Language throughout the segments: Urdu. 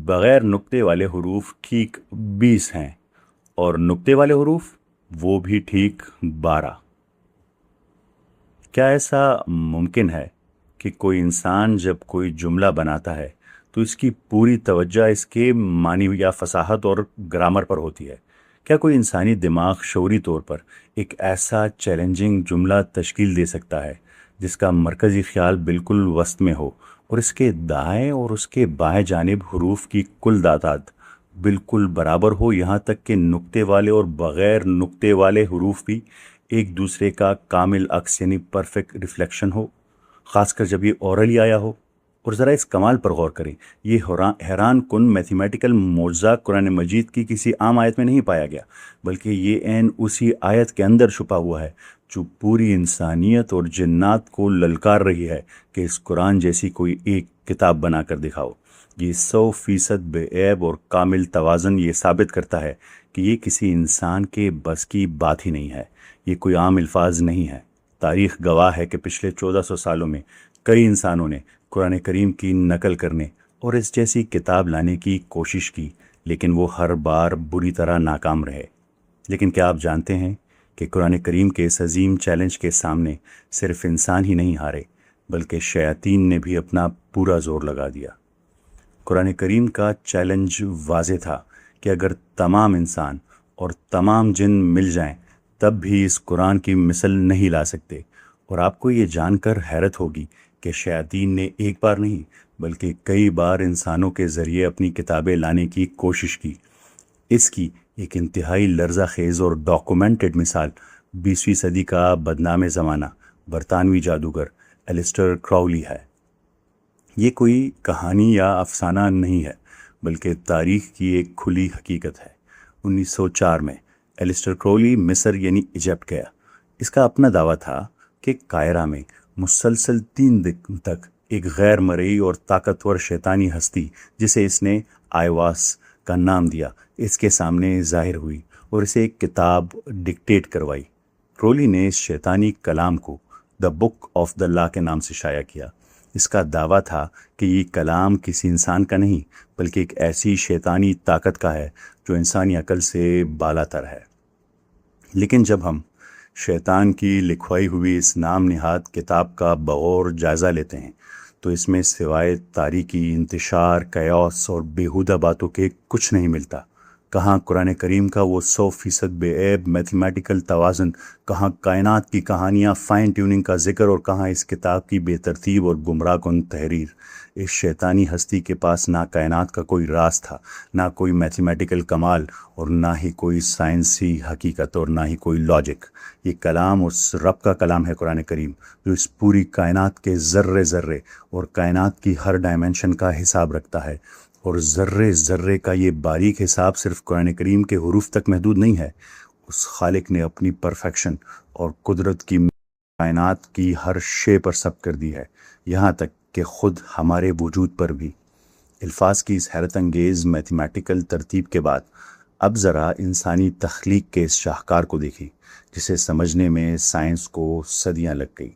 بغیر نقطے والے حروف ٹھیک 20 ہیں اور نقطے والے حروف وہ بھی ٹھیک 12۔ کیا ایسا ممکن ہے کہ کوئی انسان جب کوئی جملہ بناتا ہے تو اس کی پوری توجہ اس کے معنی یا فصاحت اور گرامر پر ہوتی ہے؟ کیا کوئی انسانی دماغ شعوری طور پر ایک ایسا چیلنجنگ جملہ تشکیل دے سکتا ہے جس کا مرکزی خیال بالکل وسط میں ہو اور اس کے دائیں اور اس کے بائیں جانب حروف کی کل تعداد بالکل برابر ہو، یہاں تک کہ نقطے والے اور بغیر نقطے والے حروف بھی ایک دوسرے کا کامل عکس یعنی پرفیکٹ ریفلیکشن ہو، خاص کر جب یہ اورلی آیا ہو؟ اور ذرا اس کمال پر غور کریں، یہ حیران کن میتھمیٹیکل معجزہ قرآن مجید کی کسی عام آیت میں نہیں پایا گیا، بلکہ یہ عین اسی آیت کے اندر چھپا ہوا ہے جو پوری انسانیت اور جنات کو للکار رہی ہے کہ اس قرآن جیسی کوئی ایک کتاب بنا کر دکھاؤ۔ یہ 100% بے عیب اور کامل توازن یہ ثابت کرتا ہے کہ یہ کسی انسان کے بس کی بات ہی نہیں ہے، یہ کوئی عام الفاظ نہیں ہے۔ تاریخ گواہ ہے کہ پچھلے 1400 سالوں میں کئی انسانوں نے قرآن کریم کی نقل کرنے اور اس جیسی کتاب لانے کی کوشش کی، لیکن وہ ہر بار بری طرح ناکام رہے۔ لیکن کیا آپ جانتے ہیں کہ قرآن کریم کے اس عظیم چیلنج کے سامنے صرف انسان ہی نہیں ہارے، بلکہ شیاطین نے بھی اپنا پورا زور لگا دیا۔ قرآن کریم کا چیلنج واضح تھا کہ اگر تمام انسان اور تمام جن مل جائیں تب بھی اس قرآن کی مثل نہیں لا سکتے۔ اور آپ کو یہ جان کر حیرت ہوگی کہ شیاطین نے ایک بار نہیں بلکہ کئی بار انسانوں کے ذریعے اپنی کتابیں لانے کی کوشش کی۔ اس کی ایک انتہائی لرزہ خیز اور ڈاکومنٹڈ مثال 20ویں صدی کا بدنام زمانہ برطانوی جادوگر ایلسٹر کراؤلی ہے۔ یہ کوئی کہانی یا افسانہ نہیں ہے، بلکہ تاریخ کی ایک کھلی حقیقت ہے۔ 1904 میں ایلسٹر کراؤلی مصر یعنی ایجپٹ گیا۔ اس کا اپنا دعویٰ تھا کہ قاہرہ میں مسلسل 3 دن تک ایک غیر مرئی اور طاقتور شیطانی ہستی جسے اس نے آئیواس کا نام دیا اس کے سامنے ظاہر ہوئی اور اسے ایک کتاب ڈکٹیٹ کروائی۔ کراؤلی نے اس شیطانی کلام کو دا بک آف دا لا کے نام سے شائع کیا۔ اس کا دعویٰ تھا کہ یہ کلام کسی انسان کا نہیں بلکہ ایک ایسی شیطانی طاقت کا ہے جو انسانی عقل سے بالاتر ہے۔ لیکن جب ہم شیطان کی لکھوائی ہوئی اس نام نہاد کتاب کا بغور جائزہ لیتے ہیں تو اس میں سوائے تاریکی، انتشار، کیوس اور بیہودہ باتوں کے کچھ نہیں ملتا۔ کہاں قرآن کریم کا وہ 100% بے عیب میتھمیٹیکل توازن، کہاں کائنات کی کہانیاں فائن ٹیوننگ کا ذکر، اور کہاں اس کتاب کی بے ترتیب اور گمراہ کن تحریر۔ اس شیطانی ہستی کے پاس نہ کائنات کا کوئی راز تھا، نہ کوئی میتھمیٹیکل کمال، اور نہ ہی کوئی سائنسی حقیقت، اور نہ ہی کوئی لاجک۔ یہ کلام اس رب کا کلام ہے قرآن کریم، جو اس پوری کائنات کے ذرے ذرے اور کائنات کی ہر ڈائمنشن کا حساب رکھتا ہے۔ اور ذرے ذرے کا یہ باریک حساب صرف قرآن کریم کے حروف تک محدود نہیں ہے۔ اس خالق نے اپنی پرفیکشن اور قدرت کی کائنات کی ہر شے پر سب کر دی ہے، یہاں تک کہ خود ہمارے وجود پر بھی۔ الفاظ کی اس حیرت انگیز میتھمیٹیکل ترتیب کے بعد اب ذرا انسانی تخلیق کے اس شاہکار کو دیکھیں جسے سمجھنے میں سائنس کو صدیاں لگ گئی۔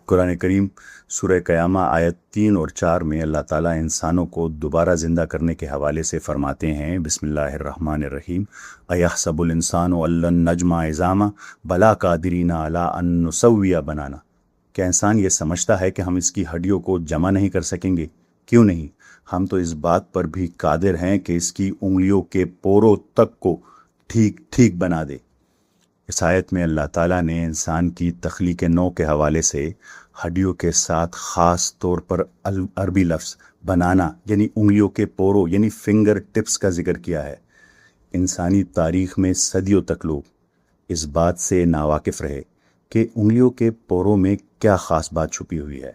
قرآن کریم سورہ قیامہ آیت 3 اور 4 میں اللہ تعالیٰ انسانوں کو دوبارہ زندہ کرنے کے حوالے سے فرماتے ہیں، بسم اللہ الرحمن الرحیم، ایحسب الانسان ان لن نجمع عظامہ بلا قادرین علی ان نسوی بنانا۔ کیا انسان یہ سمجھتا ہے کہ ہم اس کی ہڈیوں کو جمع نہیں کر سکیں گے؟ کیوں نہیں، ہم تو اس بات پر بھی قادر ہیں کہ اس کی انگلیوں کے پوروں تک کو ٹھیک ٹھیک بنا دے۔ اس آیت میں اللہ تعالیٰ نے انسان کی تخلیق نو کے حوالے سے ہڈیوں کے ساتھ خاص طور پر عربی لفظ بنانا یعنی انگلیوں کے پوروں یعنی فنگر ٹپس کا ذکر کیا ہے۔ انسانی تاریخ میں صدیوں تک لوگ اس بات سے ناواقف رہے کہ انگلیوں کے پوروں میں کیا خاص بات چھپی ہوئی ہے۔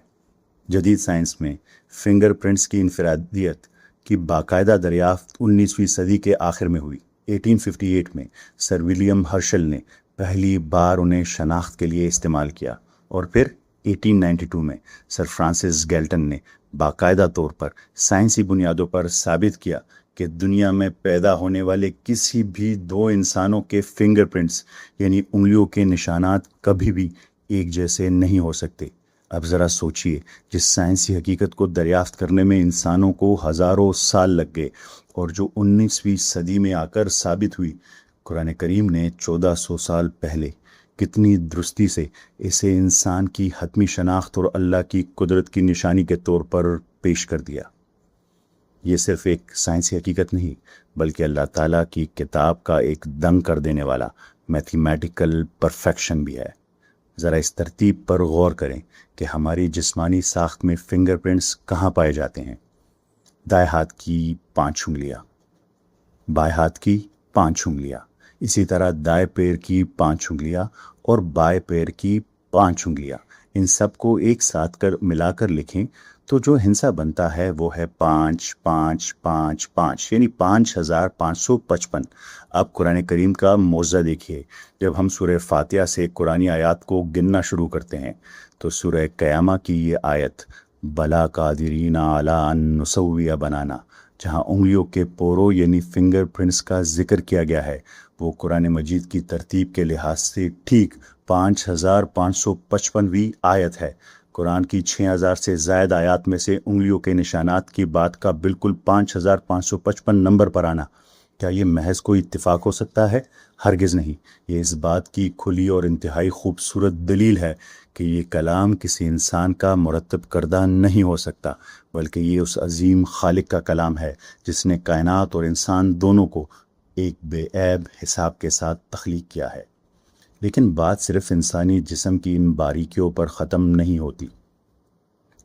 جدید سائنس میں فنگر پرنٹس کی انفرادیت کی باقاعدہ دریافت 19ویں صدی کے آخر میں ہوئی۔ 1858 میں سر ولیم ہرشل نے پہلی بار انہیں شناخت کے لیے استعمال کیا، اور پھر 1892 میں سر فرانسس گیلٹن نے باقاعدہ طور پر سائنسی بنیادوں پر ثابت کیا کہ دنیا میں پیدا ہونے والے کسی بھی 2 انسانوں کے فنگر پرنٹس یعنی انگلیوں کے نشانات کبھی بھی ایک جیسے نہیں ہو سکتے۔ اب ذرا سوچئے، جس سائنسی حقیقت کو دریافت کرنے میں انسانوں کو ہزاروں سال لگ گئے اور جو 19ویں صدی میں آ کر ثابت ہوئی، قرآن کریم نے 1400 سال پہلے کتنی درستی سے اسے انسان کی حتمی شناخت اور اللہ کی قدرت کی نشانی کے طور پر پیش کر دیا۔ یہ صرف ایک سائنسی حقیقت نہیں، بلکہ اللہ تعالیٰ کی کتاب کا ایک دنگ کر دینے والا میتھمیٹیکل پرفیکشن بھی ہے۔ ذرا اس ترتیب پر غور کریں کہ ہماری جسمانی ساخت میں فنگر پرنٹس کہاں پائے جاتے ہیں۔ دائیں ہاتھ کی 5 انگلیاں، بائیں ہاتھ کی 5 انگلیاں، اسی طرح دائیں پیر کی 5 انگلیاں اور بائیں پیر کی 5 انگلیاں، ان سب کو ایک ساتھ ملا کر لکھیں تو جو ہندسہ بنتا ہے وہ ہے 5 5 5 5، یعنی 5555۔ اب قرآن کریم کا معجزہ دیکھیے، جب ہم سورہ فاتحہ سے قرآنی آیات کو گننا شروع کرتے ہیں تو سورہ قیامہ کی یہ آیت بلا قادرین علی ان نسوی بنانا، جہاں انگلیوں کے پوروں یعنی فنگر پرنٹس کا ذکر کیا گیا ہے، وہ قرآن مجید کی ترتیب کے لحاظ سے ٹھیک 5555ویں آیت ہے۔ قرآن کی 6000 سے زائد آیات میں سے انگلیوں کے نشانات کی بات کا بالکل 5555 نمبر پر آنا، کیا یہ محض کوئی اتفاق ہو سکتا ہے؟ ہرگز نہیں۔ یہ اس بات کی کھلی اور انتہائی خوبصورت دلیل ہے کہ یہ کلام کسی انسان کا مرتب کردہ نہیں ہو سکتا، بلکہ یہ اس عظیم خالق کا کلام ہے جس نے کائنات اور انسان دونوں کو ایک بے عیب حساب کے ساتھ تخلیق کیا ہے۔ لیکن بات صرف انسانی جسم کی ان باریکیوں پر ختم نہیں ہوتی۔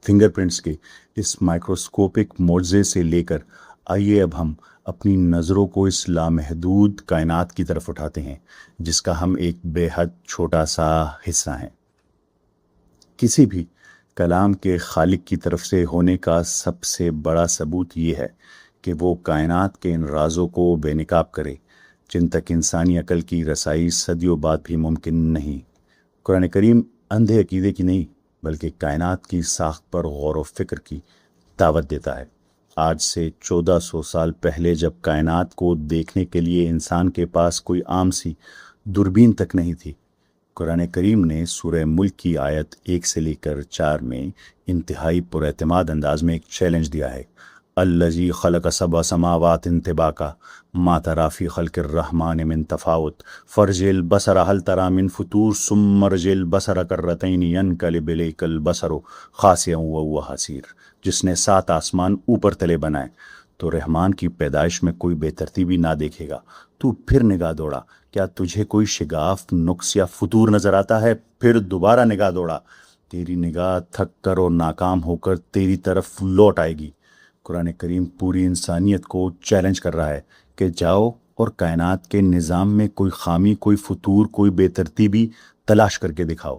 فنگر پرنٹس کے اس مائکروسکوپک معجزے سے لے کر آئیے اب ہم اپنی نظروں کو اس لامحدود کائنات کی طرف اٹھاتے ہیں جس کا ہم ایک بے حد چھوٹا سا حصہ ہیں۔ کسی بھی کلام کے خالق کی طرف سے ہونے کا سب سے بڑا ثبوت یہ ہے کہ وہ کائنات کے ان رازوں کو بے نقاب کرے جن تک انسانی عقل کی رسائی صدیوں بعد بھی ممکن نہیں۔ قرآن کریم اندھے عقیدے کی نہیں بلکہ کائنات کی ساخت پر غور و فکر کی دعوت دیتا ہے۔ آج سے 1400 سال پہلے جب کائنات کو دیکھنے کے لیے انسان کے پاس کوئی عام سی دوربین تک نہیں تھی، قرآن کریم نے سورہ ملک کی آیت 1 سے لے کر 4 میں انتہائی پر اعتماد انداز میں ایک چیلنج دیا ہے۔ الذی خلق 7 سماوات طباقا ما تری فی خلق الرحمن من تفاوت فرجع البصر هل تری من فطور ثم ارجع البصر کرتین ینقلب الیک البصر خاسئا وهو حسیر۔ جس نے 7 آسمان اوپر تلے بنائے تو رحمان کی پیدائش میں کوئی بے ترتیبی نہ دیکھے گا۔ تو پھر نگاہ دوڑا، کیا تجھے کوئی شگاف، نقص یا فطور نظر آتا ہے؟ پھر دوبارہ نگاہ دوڑا، تیری نگاہ تھک کر اور ناکام ہو کر تیری طرف لوٹ آئے گی۔ قرآن کریم پوری انسانیت کو چیلنج کر رہا ہے کہ جاؤ اور کائنات کے نظام میں کوئی خامی، کوئی فطور، کوئی بے ترتیبی تلاش کر کے دکھاؤ۔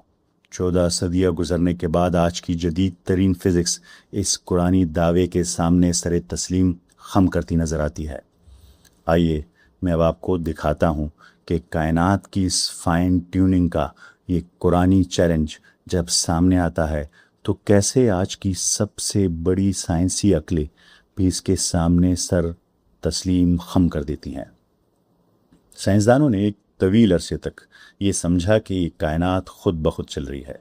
14 صدیاں گزرنے کے بعد آج کی جدید ترین فزکس اس قرآنی دعوے کے سامنے سر تسلیم خم کرتی نظر آتی ہے۔ آئیے میں اب آپ کو دکھاتا ہوں کہ کائنات کی اس فائن ٹیوننگ کا یہ قرآنی چیلنج جب سامنے آتا ہے تو کیسے آج کی سب سے بڑی سائنسی عقلیں بھی اس کے سامنے سر تسلیم خم کر دیتی ہیں۔ سائنسدانوں نے ایک طویل عرصے تک یہ سمجھا کہ یہ کائنات خود بخود چل رہی ہے۔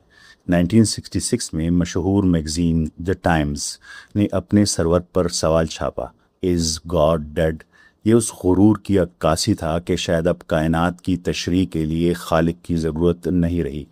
1966 میں مشہور میگزین دی ٹائمز نے اپنے سرور پر سوال چھاپا، از گاڈ ڈیڈ؟ یہ اس غرور کی عکاسی تھا کہ شاید اب کائنات کی تشریح کے لیے خالق کی ضرورت نہیں رہی۔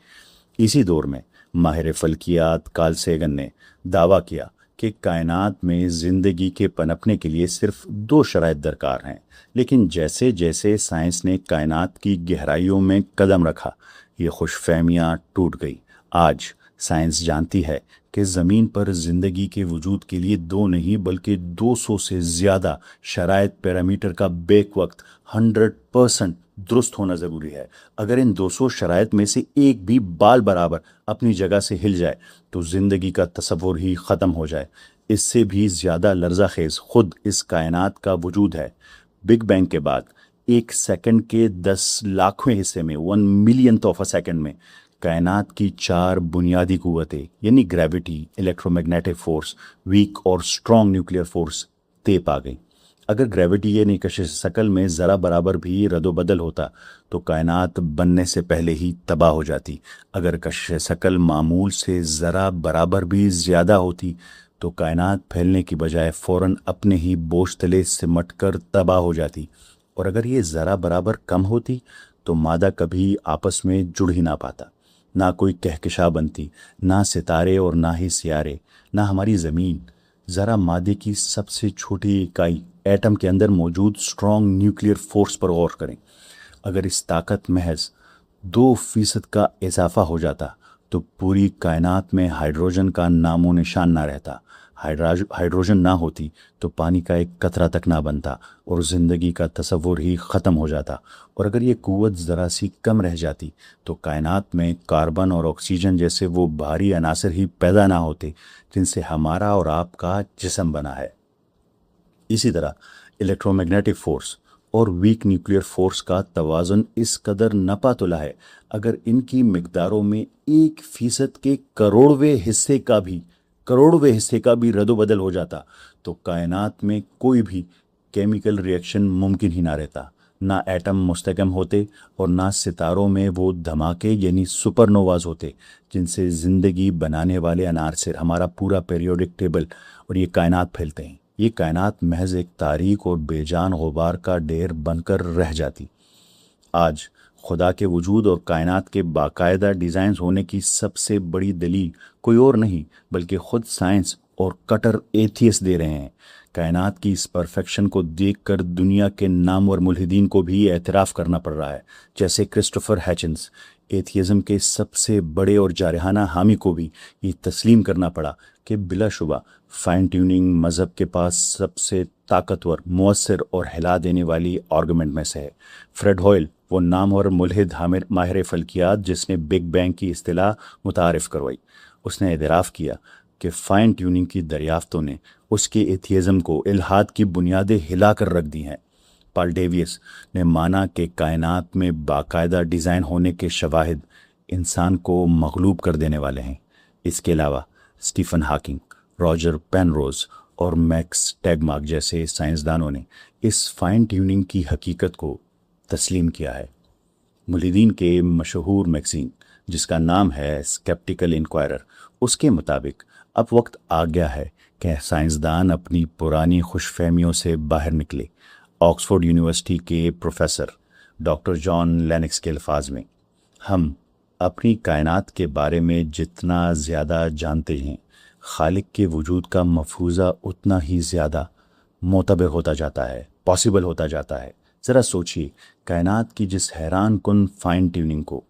اسی دور میں ماہر فلکیات کارل سیگن نے دعویٰ کیا کہ کائنات میں زندگی کے پنپنے کے لیے صرف 2 شرائط درکار ہیں، لیکن جیسے جیسے سائنس نے کائنات کی گہرائیوں میں قدم رکھا یہ خوش فہمیاں ٹوٹ گئی۔ آج سائنس جانتی ہے کہ زمین پر زندگی کے وجود کے لیے 2 نہیں بلکہ 200 سے زیادہ شرائط پیرامیٹر کا بیک وقت 100% درست ہونا ضروری ہے۔ اگر ان 200 شرائط میں سے ایک بھی بال برابر اپنی جگہ سے ہل جائے تو زندگی کا تصور ہی ختم ہو جائے۔ اس سے بھی زیادہ لرزہ خیز خود اس کائنات کا وجود ہے۔ بگ بینگ کے بعد 1 سیکنڈ کے 10 لاکھویں حصے میں 1 ملینتھ آف اے سیکنڈ میں کائنات کی 4 بنیادی قوتیں یعنی gravity, electromagnetic force, weak اور اسٹرانگ نیوکلیئر فورس طے پا گئی۔ اگر گریوٹی یعنی کشش ثقل میں ذرا برابر بھی رد و بدل ہوتا تو کائنات بننے سے پہلے ہی تباہ ہو جاتی. اگر کشش ثقل معمول سے ذرا برابر بھی زیادہ ہوتی تو کائنات پھیلنے کی بجائے فوراً اپنے ہی بوجھ تلے سمٹ کر تباہ ہو جاتی. اور اگر یہ ذرا برابر کم ہوتی تو مادہ کبھی آپس میں جڑ ہی نہ پاتا. نہ کوئی کہکشاں بنتی، نہ ستارے اور نہ ہی سیارے، نہ ہماری زمین. ذرا مادے کی سب سے چھوٹی اکائی ایٹم کے اندر موجود اسٹرانگ نیوکلیئر فورس پر غور کریں. اگر اس طاقت محض 2% کا اضافہ ہو جاتا تو پوری کائنات میں ہائیڈروجن کا نام و نشان نہ رہتا. ہائیڈروجن نہ ہوتی تو پانی کا ایک قطرہ تک نہ بنتا اور زندگی کا تصور ہی ختم ہو جاتا. اور اگر یہ قوت ذرا سی کم رہ جاتی تو کائنات میں کاربن اور آکسیجن جیسے وہ بھاری عناصر ہی پیدا نہ ہوتے جن سے ہمارا اور آپ کا جسم بنا ہے. اسی طرح الیکٹرو میگنیٹک فورس اور ویک نیوکلیئر فورس کا توازن اس قدر ناپاتلا ہے. اگر ان کی مقداروں میں 1% کے کروڑویں حصے کا بھی رد و بدل ہو جاتا تو کائنات میں کوئی بھی کیمیکل ریئیکشن ممکن ہی نہ رہتا. نہ ایٹم مستحکم ہوتے اور نہ ستاروں میں وہ دھماکے یعنی سپر نوواز ہوتے جن سے زندگی بنانے والے عناصر، ہمارا پورا پیریوڈک ٹیبل اور یہ کائنات پھیلتے ہیں. یہ کائنات محض ایک تاریک اور بے جان غبار کا ڈھیر بن کر رہ جاتی. آج خدا کے وجود اور کائنات کے باقاعدہ ڈیزائنز ہونے کی سب سے بڑی دلیل کوئی اور نہیں بلکہ خود سائنس اور کٹر ایتھیس دے رہے ہیں. کائنات کی اس پرفیکشن کو دیکھ کر دنیا کے نامور ملحدین کو بھی اعتراف کرنا پڑ رہا ہے، جیسے کرسٹوفر ہیچنس. ایتھیزم کے سب سے بڑے اور جارحانہ حامی کو بھی یہ تسلیم کرنا پڑا کہ بلا شبہ فائن ٹیوننگ مذہب کے پاس سب سے طاقتور، مؤثر اور ہلا دینے والی آرگومنٹ میں سے ہے. فریڈ ہوئل، وہ نامور ملحد ماہر فلکیات جس نے بگ بینگ کی اصطلاح متعارف کروائی، اس نے اعتراف کیا کہ فائن ٹیوننگ کی دریافتوں نے اس کے ایتھیزم کو الحاد کی بنیادیں ہلا کر رکھ دی ہیں. پال ڈیویس نے مانا کہ کائنات میں باقاعدہ ڈیزائن ہونے کے شواہد انسان کو مغلوب کر دینے والے ہیں. اس کے علاوہ اسٹیفن ہاکنگ، راجر پین روز اور میکس ٹیگمارک جیسے سائنسدانوں نے اس فائن ٹیوننگ کی حقیقت کو تسلیم کیا ہے. ملحدین کے مشہور میگزین جس کا نام ہے اسکیپٹیکل انکوائرر، اس کے مطابق اب وقت آ گیا ہے کہ سائنسدان اپنی پرانی خوش فہمیوں سے باہر نکلے. آکسفورڈ یونیورسٹی کے پروفیسر ڈاکٹر جان لینکس کے الفاظ میں، ہم اپنی کائنات کے بارے میں جتنا زیادہ جانتے ہیں، خالق کے وجود کا مفروضہ اتنا ہی زیادہ معتبر ہوتا جاتا ہے، پاسبل ہوتا جاتا ہے. ذرا سوچئے، کائنات کی جس حیران کن فائن ٹیوننگ کو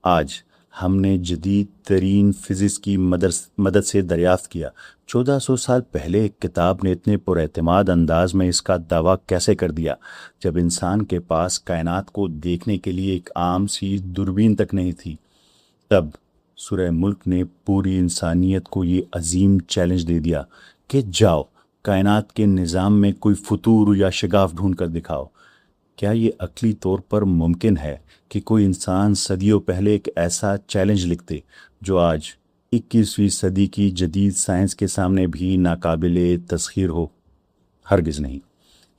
آج ہم نے جدید ترین فزکس کی مدد سے دریافت کیا، 1400 سال پہلے ایک کتاب نے اتنے پر اعتماد انداز میں اس کا دعویٰ کیسے کر دیا جب انسان کے پاس کائنات کو دیکھنے کے لیے ایک عام سی دوربین تک نہیں تھی. تب سورہ ملک نے پوری انسانیت کو یہ عظیم چیلنج دے دیا کہ جاؤ کائنات کے نظام میں کوئی فطور یا شگاف ڈھونڈ کر دکھاؤ. کیا یہ عقلی طور پر ممکن ہے کہ کوئی انسان صدیوں پہلے ایک ایسا چیلنج لکھتے جو آج 21ویں صدی کی جدید سائنس کے سامنے بھی ناقابل تسخیر ہو؟ ہرگز نہیں.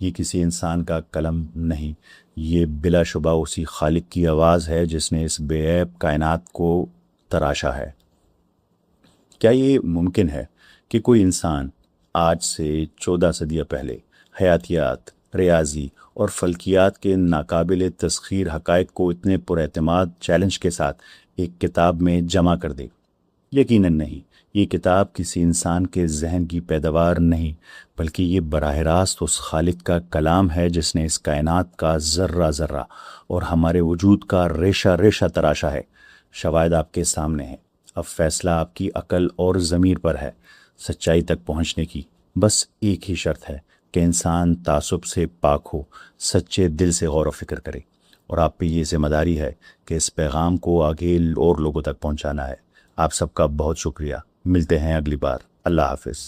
یہ کسی انسان کا قلم نہیں، یہ بلا شبہ اسی خالق کی آواز ہے جس نے اس بے عیب کائنات کو تراشا ہے. کیا یہ ممکن ہے کہ کوئی انسان آج سے 14 صدیاں پہلے حیاتیات، ریاضی اور فلکیات کے ناقابل تسخیر حقائق کو اتنے پر اعتماد چیلنج کے ساتھ ایک کتاب میں جمع کر دے؟ یقیناً نہیں. یہ کتاب کسی انسان کے ذہن کی پیداوار نہیں بلکہ یہ براہ راست اس خالق کا کلام ہے جس نے اس کائنات کا ذرہ ذرہ اور ہمارے وجود کا ریشہ ریشہ تراشا ہے. شواہد آپ کے سامنے ہیں. اب فیصلہ آپ کی عقل اور ضمیر پر ہے. سچائی تک پہنچنے کی بس ایک ہی شرط ہے کہ انسان تعصب سے پاک ہو، سچے دل سے غور و فکر کرے، اور آپ پہ یہ ذمہ داری ہے کہ اس پیغام کو آگے اور لوگوں تک پہنچانا ہے. آپ سب کا بہت شکریہ. ملتے ہیں اگلی بار. اللہ حافظ.